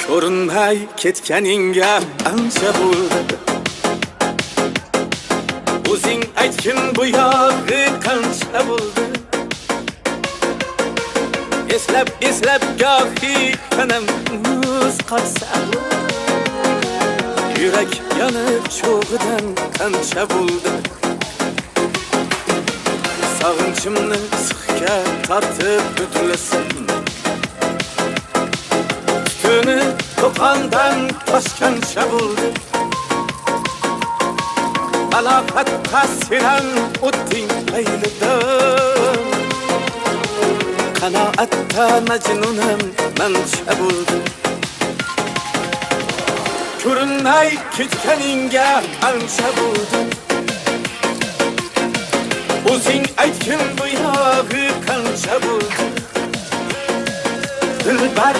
ko'rinmay ketganingga ancha bo'ldi. O'zing aytgin bu yog'i qancha bo'ldi. Eslab gohi tanam muz qolsa, yurak yonib cho'g'idan qancha bo'ldi. Sog'inchimni sixga tortib o'tlasam, tutuni to'qondan toshgancha bo'ldi. Balofat ta'siran o'tding maylidan, qanoatda majnunam mancha bo'ldi. Ko'rinmay ketganingga ancha bo'ldi. O'zing aytgin bu yog'i qancha bo'ldi. Dilbar